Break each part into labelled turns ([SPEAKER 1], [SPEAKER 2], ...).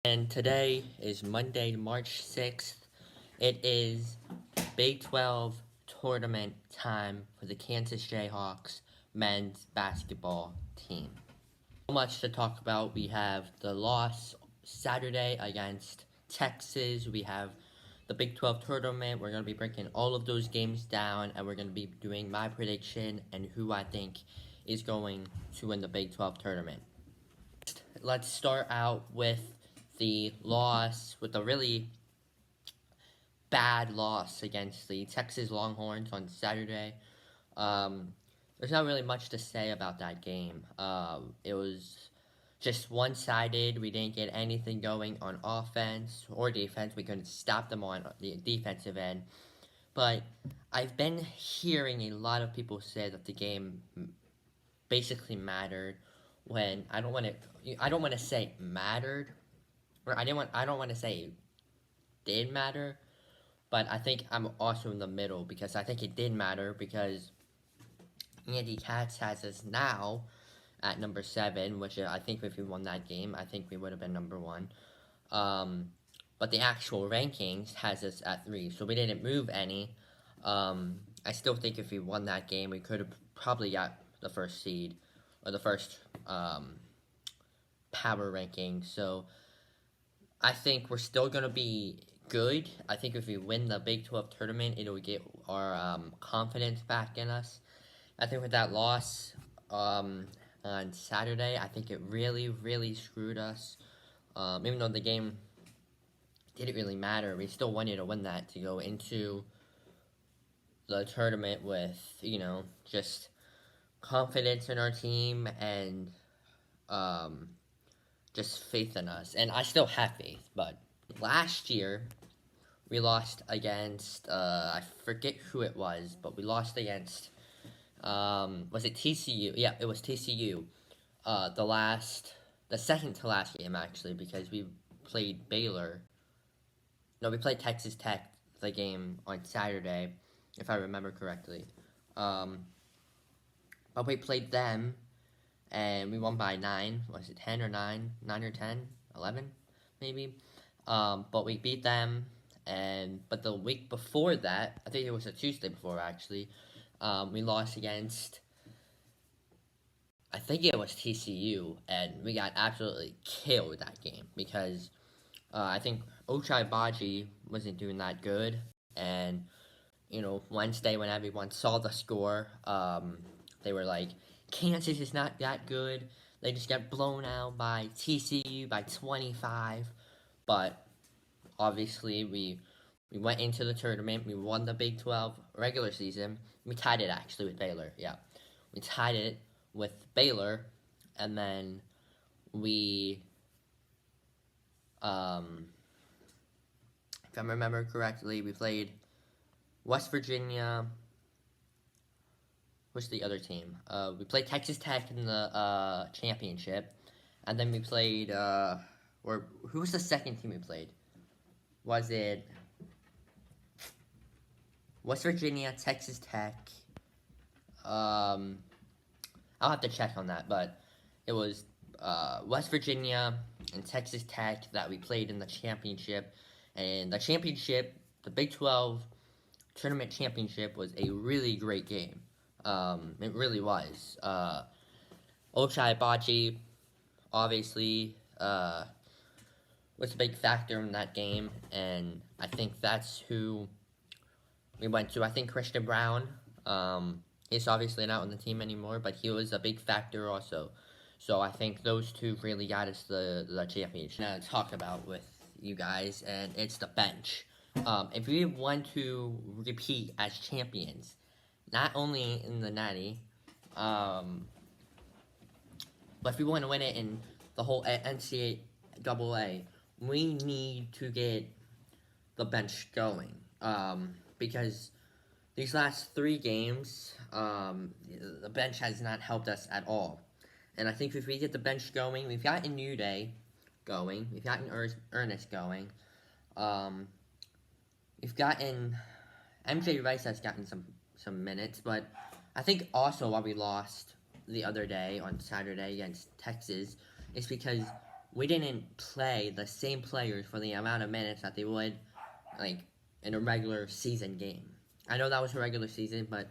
[SPEAKER 1] And today is Monday, March 6th. It is Big 12 tournament time for the Kansas Jayhawks men's basketball team. So much to talk about. We have the loss Saturday against Texas. We have the Big 12 tournament. We're going to be breaking all of those games down, and we're going to be doing my prediction and who I think is going to win the Big 12 tournament. Let's start out with the loss, with a really bad loss against the Texas Longhorns on Saturday. There's not really much to say about that game. It was just one-sided. We didn't get anything going on offense or defense. We couldn't stop them on the defensive end. But I've been hearing a lot of people say that the game basically mattered when I don't want to say mattered, or I don't want to say it did matter, but I think I'm also in the middle because I think it did matter because Andy Katz has us now at number 7, which I think if we won that game, I think we would have been number 1. But the actual rankings has us at 3, so we didn't move any. I still think if we won that game, we could have probably got the first seed, or the first power ranking. So I think we're still going to be good. I think if we win the Big 12 tournament, it'll get our confidence back in us. I think with that loss on Saturday, I think it really, really screwed us. Even though the game didn't really matter, we still wanted to win that to go into the tournament with, just confidence in our team and just faith in us. And I still have faith, but last year we lost against, I forget who it was, but we lost against, was it TCU? Yeah, it was TCU. The second to last game, actually, because we played Baylor. No, we played Texas Tech, the game on Saturday, if I remember correctly. But we played them, and we won by 9. Was it 10 or 9? 9 or 10? 11, maybe? But we beat them, but the week before that, I think it was a Tuesday before, actually, we lost against, I think it was TCU, and we got absolutely killed that game, because I think Ochai Baji wasn't doing that good, and, Wednesday when everyone saw the score, they were like, Kansas is not that good. They just got blown out by TCU by 25. But obviously, we went into the tournament. We won the Big 12 regular season. We tied it actually with Baylor. Yeah, we tied it with Baylor, and then we, if I remember correctly, we played West Virginia. What's the other team? We played Texas Tech in the championship, and then we played, who was the second team we played? Was it West Virginia, Texas Tech? I'll have to check on that, but it was West Virginia and Texas Tech that we played in the championship, and the Big 12 tournament championship was a really great game. It really was. Ochai Baji, obviously, was a big factor in that game, and I think that's who we went to. I think Christian Brown, is obviously not on the team anymore, but he was a big factor also. So I think those two really got us the championship. Now to talk about with you guys, and it's the bench. If we want to repeat as champions, not only in the Natty, but if we want to win it in the whole NCAA, we need to get the bench going. Because these last 3 games, the bench has not helped us at all. And I think if we get the bench going, we've gotten New Day going, we've gotten Ernest going, we've gotten, MJ Rice has gotten some minutes, but I think also why we lost the other day on Saturday against Texas is because we didn't play the same players for the amount of minutes that they would, like, in a regular season game. I know that was a regular season, but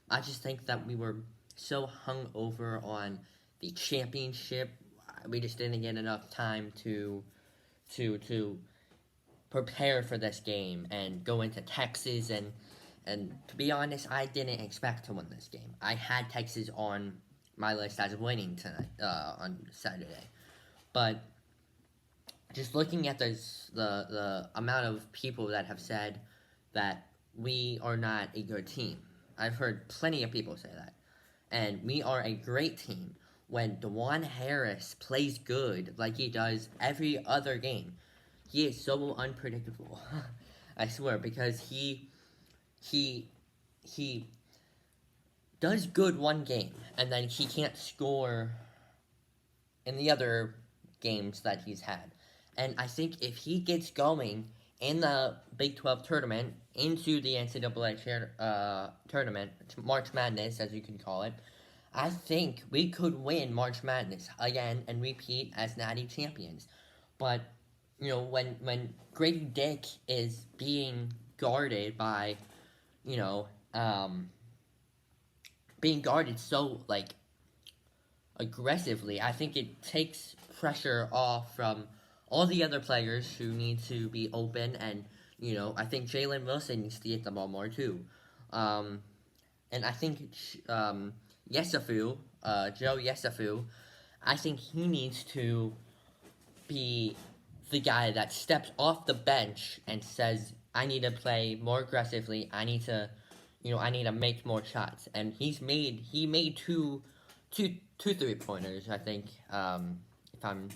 [SPEAKER 1] I just think that we were so hung over on the championship. We just didn't get enough time to prepare for this game and go into Texas. And to be honest, I didn't expect to win this game. I had Texas on my list as winning tonight on Saturday, but just looking at the amount of people that have said that we are not a good team. I've heard plenty of people say that. And we are a great team when Dajuan Harris plays good like he does every other game. He is so unpredictable. I swear, because he does good one game and then he can't score in the other games that he's had. And I think if he gets going in the Big 12 tournament into the NCAA tournament, March Madness, as you can call it, I think we could win March Madness again and repeat as Natty champions. But, you know, when Grady Dick is being guarded by, you know, being guarded so, like, aggressively, I think it takes pressure off from all the other players who need to be open, and, you know, I think Jalen Wilson needs to get the ball more, too. And I think, Yesufu, Joe Yesufu, I think he needs to be the guy that steps off the bench and says, I need to play more aggressively, I need to make more shots. And he made two 3-pointers, I think, if I'm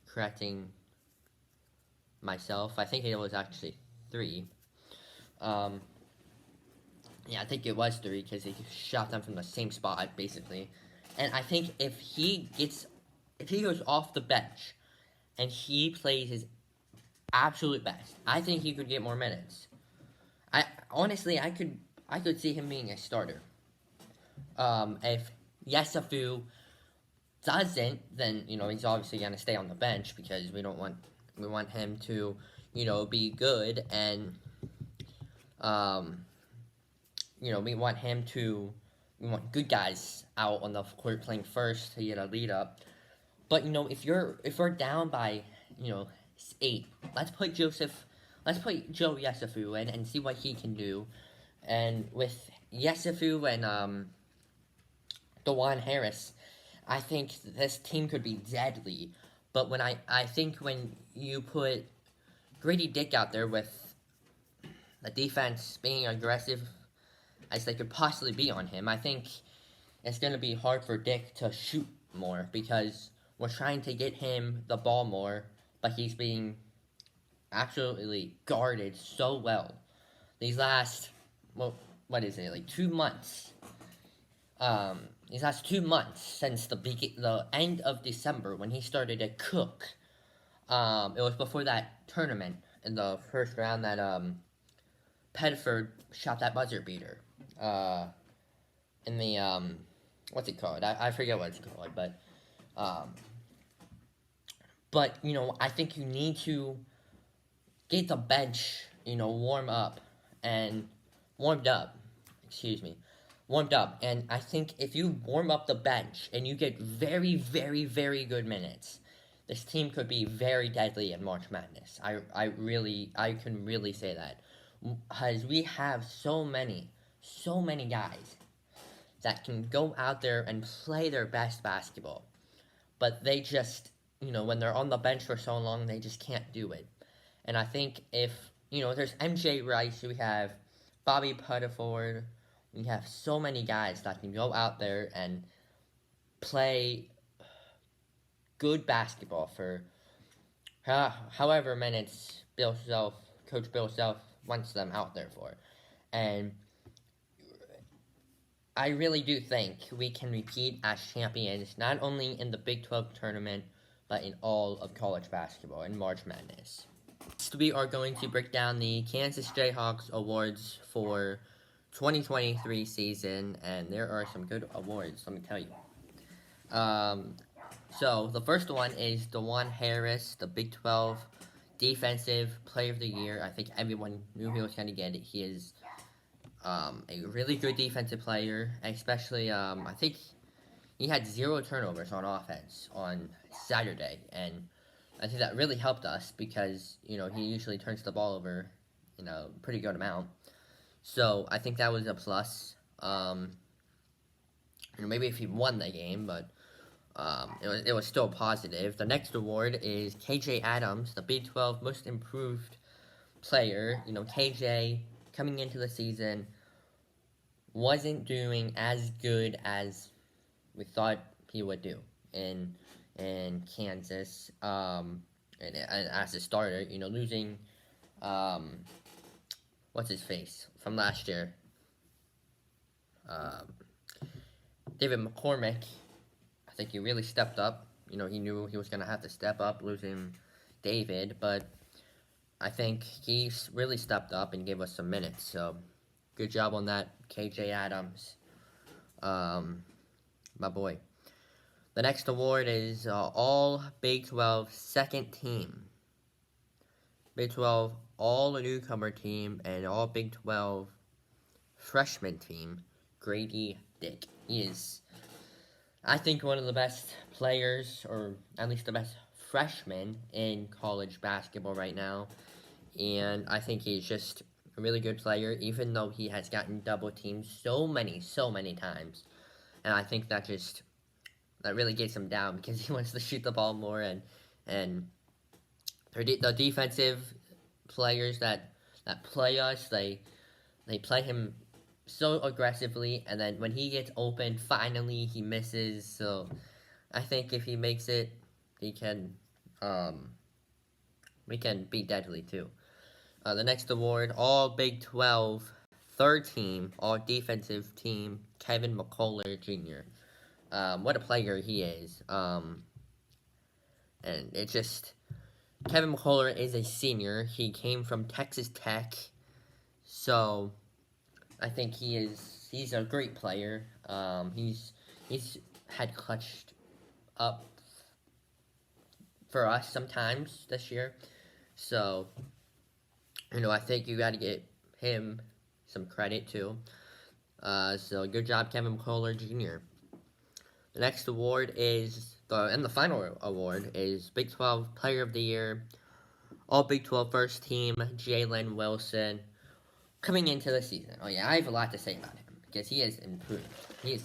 [SPEAKER 1] correcting myself. I think it was actually 3. Yeah, I think it was 3 because he shot them from the same spot, basically. And I think if he goes off the bench and he plays his absolute best, I think he could get more minutes. I could see him being a starter. If Yesufu doesn't, then, you know, he's obviously going to stay on the bench because we want him to, you know, be good, and you know, we want good guys out on the court playing first to get a lead up. But, you know, if we're down by, you know, 8, let's put Joe Yesufu in and see what he can do. And with Yesufu and Dajuan Harris, I think this team could be deadly. But I think when you put Grady Dick out there with the defense being aggressive as they could possibly be on him, I think it's going to be hard for Dick to shoot more because we're trying to get him the ball more, but he's being absolutely guarded so well. These last, what is it, like 2 months? These last 2 months since the end of December when he started to cook. It was before that tournament in the first round that Pedford shot that buzzer beater. In the what's it called? I forget what it's called, but you know, I think you need to get the bench, you know, warmed up, and I think if you warm up the bench and you get very, very, very good minutes, this team could be very deadly in March Madness. I can really say that, because we have so many guys that can go out there and play their best basketball, but they just, you know, when they're on the bench for so long, they just can't do it. And I think if, you know, there's MJ Rice, we have Bobby Putterford, we have so many guys that can go out there and play good basketball for however minutes Coach Bill Self wants them out there for. And I really do think we can repeat as champions, not only in the Big 12 tournament, but in all of college basketball in March Madness. Next, we are going to break down the Kansas Jayhawks awards for 2023 season, and there are some good awards, let me tell you. So the first one is Dajuan Harris, the Big 12 Defensive Player of the Year. I think everyone knew he was going to get it. He is a really good defensive player, especially I think he had 0 turnovers on offense on Saturday, and I think that really helped us because he usually turns the ball over, pretty good amount. So I think that was a plus. Maybe if he won the game, but it was still positive. The next award is KJ Adams, the Big 12 Most Improved Player. KJ coming into the season wasn't doing as good as we thought he would do in Kansas. And as a starter, losing what's his face from last year, David McCormick. I think he really stepped up. He knew he was going to have to step up losing David, but I think he really stepped up and gave us some minutes. So, good job on that, KJ Adams, my boy. The next award is All Big 12 Second Team. Big 12 All Newcomer Team and All Big 12 Freshman Team, Grady Dick. He is, I think, one of the best players, or at least the best freshman in college basketball right now. And I think he's just a really good player, even though he has gotten double teamed so many times. And I think that really gets him down because he wants to shoot the ball more, and the defensive players that play us, they play him so aggressively, and then when he gets open, finally he misses. So I think if he makes it, we can be deadly too. The next award, All Big 12 Third Team, All Defensive Team, Kevin McCullar Jr. What a player he is. And it just, Kevin McCullar is a senior. He came from Texas Tech, so I think he's a great player. He's had clutched up for us sometimes this year. So, I think you got to get him some credit too. So good job, Kevin McCullar Jr. The next award is, the final award is Big 12 Player of the Year, All Big 12 First Team, Jalen Wilson. Coming into the season, I have a lot to say about him because he has improved. He's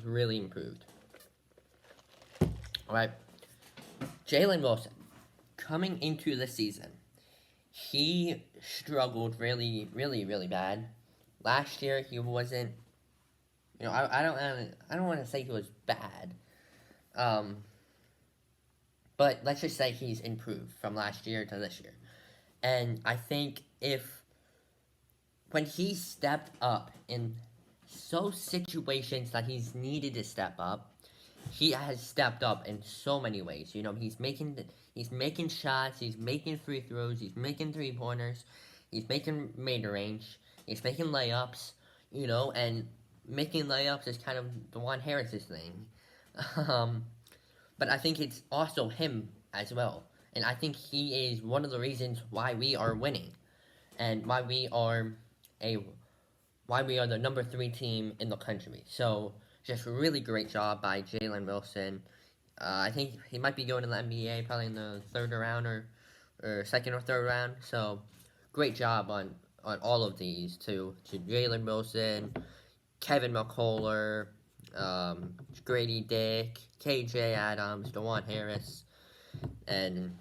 [SPEAKER 1] really improved. All right, Jalen Wilson, coming into the season, he struggled really bad. Last year, he wasn't. I don't want to say he was bad. But let's just say he's improved from last year to this year, and I think when he stepped up in situations that he's needed to step up, he has stepped up in so many ways. He's making shots, he's making free throws, he's making 3-pointers, he's making mid-range, he's making layups, and making layups is kind of Dajuan Harris's thing. But I think it's also him as well. And I think he is one of the reasons why we are winning and why we are the number 3 team in the country. So, just a really great job by Jalen Wilson. I think he might be going to the NBA probably in the 3rd round or 2nd or 3rd round. So, great job on all of these to Jalen Wilson, Kevin McCullar, Grady Dick, KJ Adams, Dajuan Harris, and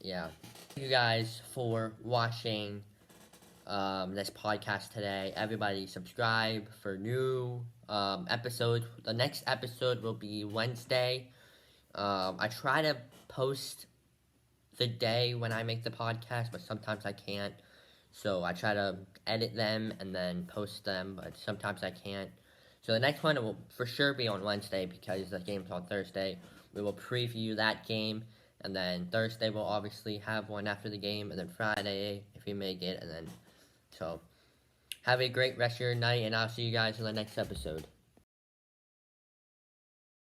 [SPEAKER 1] yeah. Thank you guys for watching this podcast today. Everybody subscribe for new episodes. The next episode will be Wednesday. I try to post the day when I make the podcast, but sometimes I can't. So I try to edit them and then post them, but sometimes I can't. So the next one will for sure be on Wednesday because the game's on Thursday. We will preview that game, and then Thursday we'll obviously have one after the game, and then Friday if we make it, and then so have a great rest of your night, and I'll see you guys in the next episode.